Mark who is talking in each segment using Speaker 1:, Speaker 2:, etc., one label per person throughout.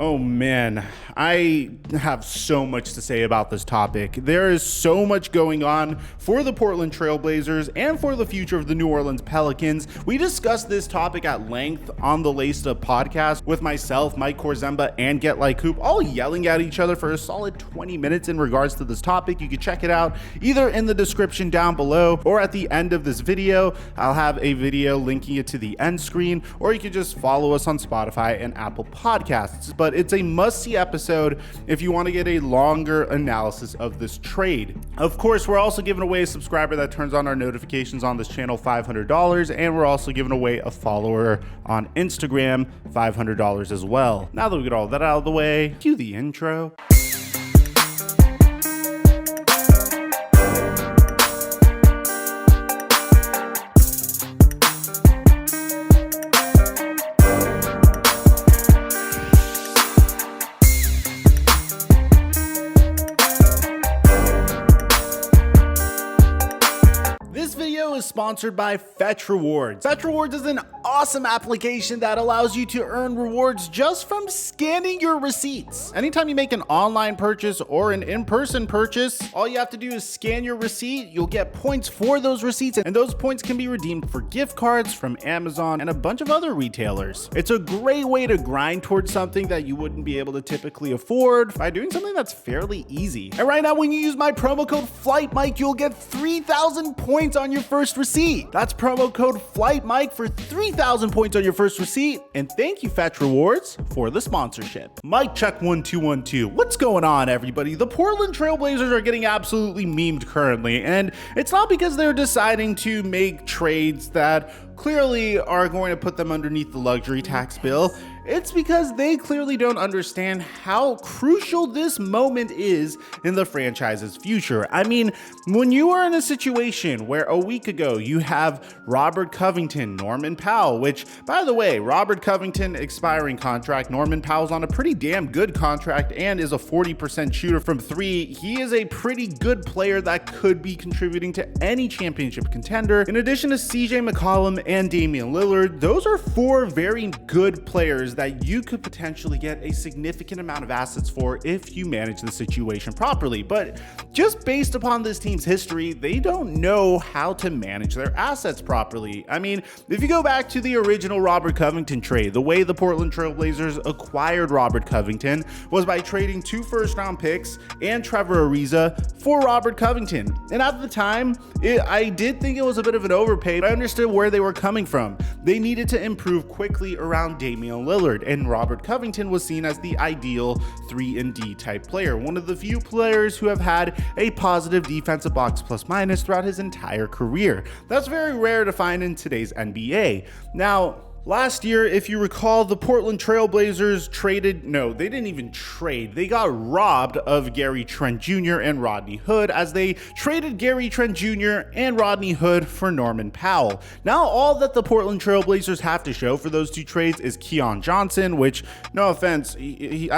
Speaker 1: Oh man, I have so much to say about this topic. There is so much going on for the Portland Trail Blazers and for the future of the New Orleans Pelicans. We discussed this topic at length on the Laced Up podcast with myself, Mike Korzemba, and Get Like Hoop, all yelling at each other for a solid 20 minutes in regards to this topic. You can check it out either in the description down below or at the end of this video. I'll have a video linking it to the end screen, or you can just follow us on Spotify and Apple Podcasts. But it's a must-see episode if you want to get a longer analysis of this trade. Of course, we're also giving away a subscriber that turns on our notifications on this channel $500, and we're also giving away a follower on Instagram $500 as well. Now that we get all that out of the way, cue the intro. Sponsored by Fetch Rewards. Fetch Rewards is an awesome application that allows you to earn rewards just from scanning your receipts. Anytime you make an online purchase or an in-person purchase, all you have to do is scan your receipt. You'll get points for those receipts, and those points can be redeemed for gift cards from Amazon and a bunch of other retailers. It's a great way to grind towards something that you wouldn't be able to typically afford by doing something that's fairly easy. And right now, when you use my promo code FlightMike, you'll get 3,000 points on your first receipt. That's promo code FlightMike for 3,000 points on your first receipt. And thank you, Fetch Rewards, for the sponsorship. Mike check 1212. What's going on, everybody? The Portland Trail Blazers are getting absolutely memed currently, and it's not because they're deciding to make trades that clearly are going to put them underneath the luxury tax bill. It's because they clearly don't understand how crucial this moment is in the franchise's future. I mean, when you are in a situation where a week ago you have Robert Covington, Norman Powell, which, by the way, Robert Covington expiring contract, Norman Powell's on a pretty damn good contract and is a 40% shooter from three. He is a pretty good player that could be contributing to any championship contender. In addition to CJ McCollum and Damian Lillard, those are four very good players that you could potentially get a significant amount of assets for if you manage the situation properly. But just based upon this team's history, they don't know how to manage their assets properly. I mean, if you go back to the original Robert Covington trade, the way the Portland Trail Blazers acquired Robert Covington was by trading 2 first-round picks and Trevor Ariza for Robert Covington. And at the time, I did think it was a bit of an overpay, but I understood where they were coming from. They needed to improve quickly around Damian Lillard, and Robert Covington was seen as the ideal 3-and-D type player, one of the few players who have had a positive defensive box plus minus throughout his entire career. That's very rare to find in today's NBA. Now, last year, if you recall, the Portland Trail Blazers they didn't even trade. They got robbed of Gary Trent Jr. and Rodney Hood as they traded Gary Trent Jr. and Rodney Hood for Norman Powell. Now, all that the Portland Trail Blazers have to show for those two trades is Keon Johnson, which, no offense, he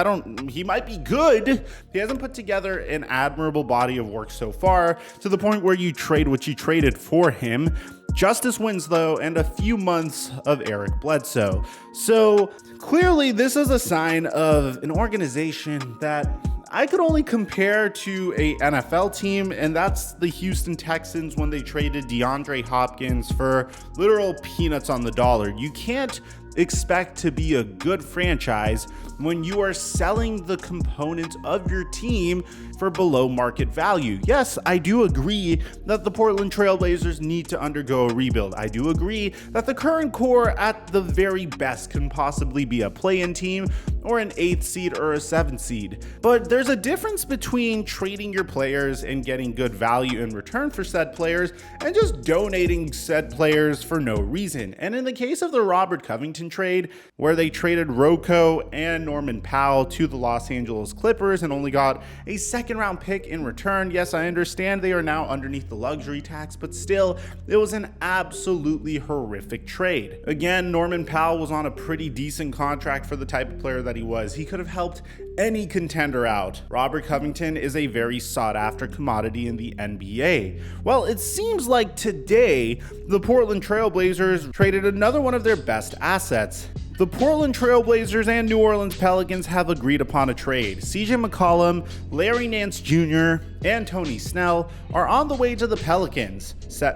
Speaker 1: might be good. He hasn't put together an admirable body of work so far to the point where you trade what you traded for him. Justice Winslow, and a few months of Eric Bledsoe. So clearly this is a sign of an organization that I could only compare to a NFL team, and that's the Houston Texans when they traded DeAndre Hopkins for literal peanuts on the dollar. You can't expect to be a good franchise when you are selling the components of your team for below market value. Yes, I do agree that the Portland Trail Blazers need to undergo a rebuild. I do agree that the current core at the very best can possibly be a play-in team or an 8th seed or a 7th seed. But there's a difference between trading your players and getting good value in return for said players and just donating said players for no reason. And in the case of the Robert Covington trade, where they traded Rocco and Norman Powell to the Los Angeles Clippers and only got a second-round pick in return. Yes, I understand they are now underneath the luxury tax, but still, it was an absolutely horrific trade. Again, Norman Powell was on a pretty decent contract for the type of player that he was. He could have helped any contender out. Robert Covington is a very sought-after commodity in the NBA. Well, it seems like today, the Portland Trail Blazers traded another one of their best assets. assets. The Portland Trail Blazers and New Orleans Pelicans have agreed upon a trade. CJ McCollum, Larry Nance Jr., and Tony Snell are on the way to the Pelicans,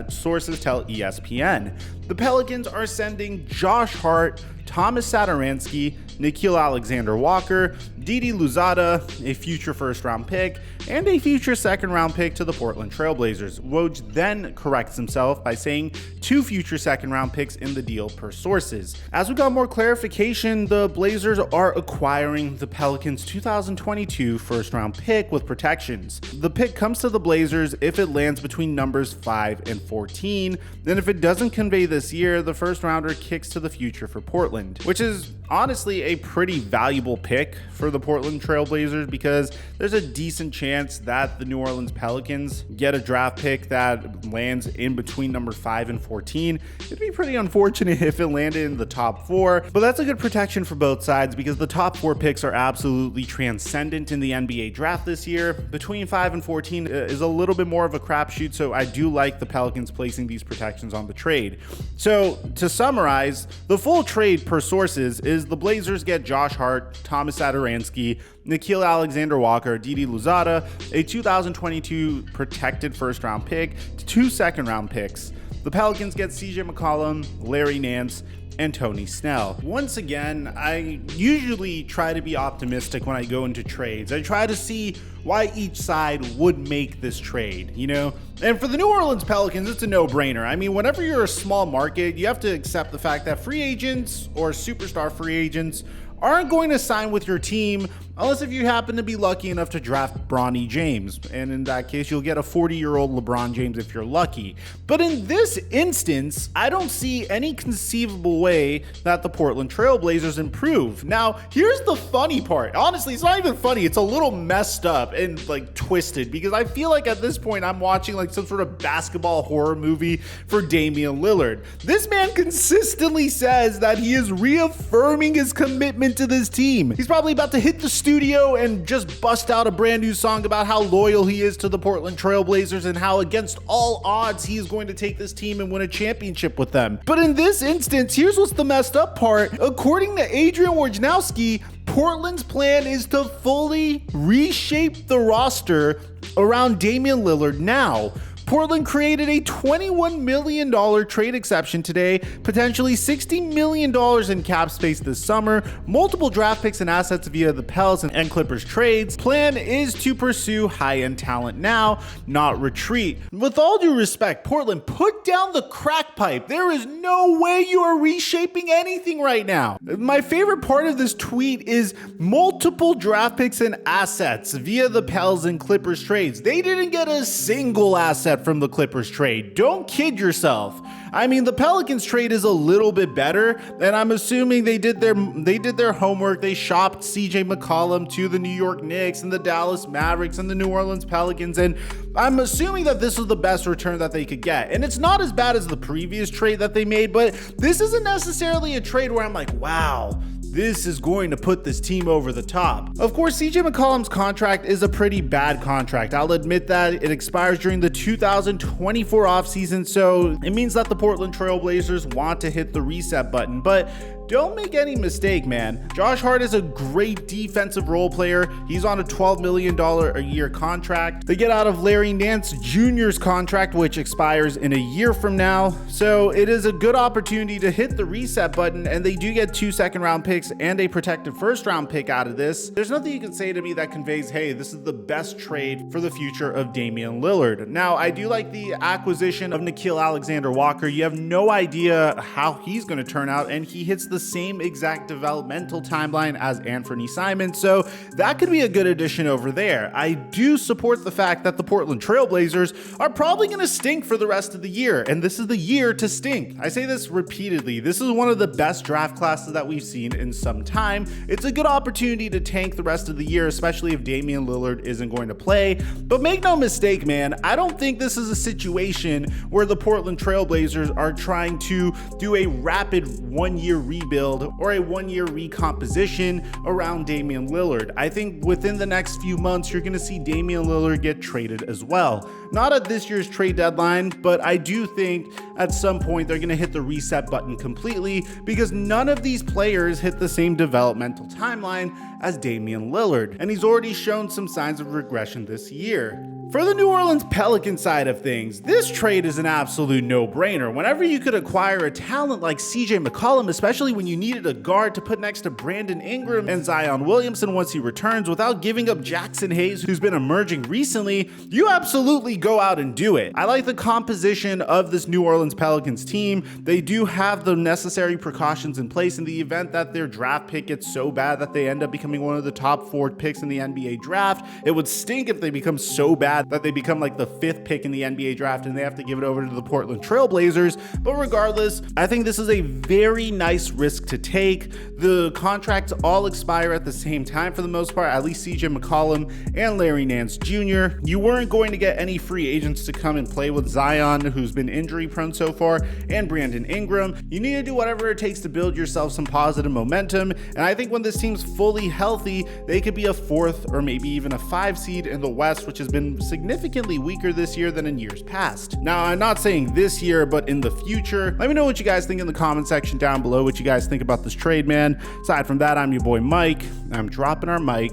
Speaker 1: sources tell ESPN. The Pelicans are sending Josh Hart, Thomas Satoransky, Nickeil Alexander-Walker, Didi Louzada, a future first-round pick, and a future second-round pick to the Portland Trail Blazers. Woj then corrects himself by saying 2 future second-round picks in the deal per sources. As we got more clarification, the Blazers are acquiring the Pelicans' 2022 first-round pick with protections. The pick comes to the Blazers if it lands between numbers 5 and 14, and if it doesn't convey this year, the first-rounder kicks to the future for Portland, which is honestly a pretty valuable pick for the Portland Trail Blazers because there's a decent chance that the New Orleans Pelicans get a draft pick that lands in between number 5 and 14. It'd be pretty unfortunate if it landed in the top 4, but that's a good protection for both sides because the top 4 picks are absolutely transcendent in the NBA draft this year. Between 5 and 14 is a little bit more of a crapshoot, so I do like the Pelicans placing these protections on the trade. So to summarize, the full trade per sources is the Blazers get Josh Hart, Thomas Satoransky, Nickeil Alexander-Walker, Didi Louzada, a 2022 protected first-round pick, 2 second-round picks. The Pelicans get CJ McCollum, Larry Nance, and Tony Snell. Once again, I usually try to be optimistic when I go into trades. I try to see why each side would make this trade, you know? And for the New Orleans Pelicans, it's a no-brainer. I mean, whenever you're a small market, you have to accept the fact that free agents or superstar free agents aren't going to sign with your team unless if you happen to be lucky enough to draft Bronny James. And in that case, you'll get a 40-year-old LeBron James if you're lucky. But in this instance, I don't see any conceivable way that the Portland Trail Blazers improve. Now, here's the funny part. Honestly, it's not even funny. It's a little messed up and like twisted because I feel like at this point I'm watching like some sort of basketball horror movie for Damian Lillard. This man consistently says that he is reaffirming his commitment to this team. He's probably about to hit the studio and just bust out a brand new song about how loyal he is to the Portland Trail Blazers and how against all odds he is going to take this team and win a championship with them. But in this instance, here's what's the messed up part. According to Adrian Wojnarowski, Portland's plan is to fully reshape the roster around Damian Lillard now. Portland created a $21 million trade exception today, potentially $60 million in cap space this summer, multiple draft picks and assets via the Pels and Clippers trades. Plan is to pursue high-end talent now, not retreat. With all due respect, Portland, put down the crack pipe. There is no way you are reshaping anything right now. My favorite part of this tweet is multiple draft picks and assets via the Pels and Clippers trades. They didn't get a single asset from the Clippers trade. Don't kid yourself. I mean, the Pelicans trade is a little bit better, and I'm assuming they did their homework. They shopped CJ McCollum to the New York Knicks and the Dallas Mavericks and the New Orleans Pelicans, and I'm assuming that this was the best return that they could get. And it's not as bad as the previous trade that they made, but this isn't necessarily a trade where I'm like, wow, this is going to put this team over the top. Of course, CJ McCollum's contract is a pretty bad contract. I'll admit that. It expires during the 2024 offseason, so it means that the Portland Trail Blazers want to hit the reset button, but don't make any mistake, man. Josh Hart is a great defensive role player. He's on a $12 million a year contract. They get out of Larry Nance Jr.'s contract, which expires in a year from now. So it is a good opportunity to hit the reset button, and they do get 2 second-round picks and a protected first-round pick out of this. There's nothing you can say to me that conveys, hey, this is the best trade for the future of Damian Lillard. Now, I do like the acquisition of Nickeil Alexander-Walker. You have no idea how he's going to turn out, and he hits the same exact developmental timeline as Anthony Simons, so that could be a good addition over there. I do support the fact that the Portland Trail Blazers are probably going to stink for the rest of the year, and this is the year to stink. I say this repeatedly. This is one of the best draft classes that we've seen in some time. It's a good opportunity to tank the rest of the year, especially if Damian Lillard isn't going to play. But make no mistake, man, I don't think this is a situation where the Portland Trail Blazers are trying to do a rapid one-year rebuild rebuild or a 1-year recomposition around Damian Lillard. I think within the next few months, you're going to see Damian Lillard get traded as well. Not at this year's trade deadline, but I do think at some point they're going to hit the reset button completely because none of these players hit the same developmental timeline as Damian Lillard, and he's already shown some signs of regression this year. For the New Orleans Pelicans side of things, this trade is an absolute no-brainer. Whenever you could acquire a talent like McCollum, especially when you needed a guard to put next to Brandon Ingram and Zion Williamson once he returns without giving up Jackson Hayes, who's been emerging recently, you absolutely go out and do it. I like the composition of this New Orleans Pelicans team. They do have the necessary precautions in place in the event that their draft pick gets so bad that they end up becoming one of the top 4 picks in the NBA draft. It would stink if they become so bad that they become like the 5th pick in the NBA draft and they have to give it over to the Portland Trail Blazers. But regardless, I think this is a very nice risk to take. The contracts all expire at the same time for the most part, at least McCollum and Larry Nance Jr. You weren't going to get any free agents to come and play with Zion, who's been injury prone so far, and Brandon Ingram. You need to do whatever it takes to build yourself some positive momentum. And I think when this team's fully healthy, they could be a 4th or maybe even a 5 seed in the West, which has been significantly weaker this year than in years past. Now, I'm not saying this year, but in the future. Let me know what you guys think in the comment section down below, what you guys think about this trade, man. Aside from that, I'm your boy Mike. I'm dropping our mic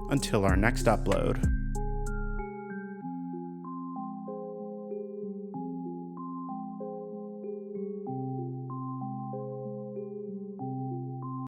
Speaker 1: until our next upload.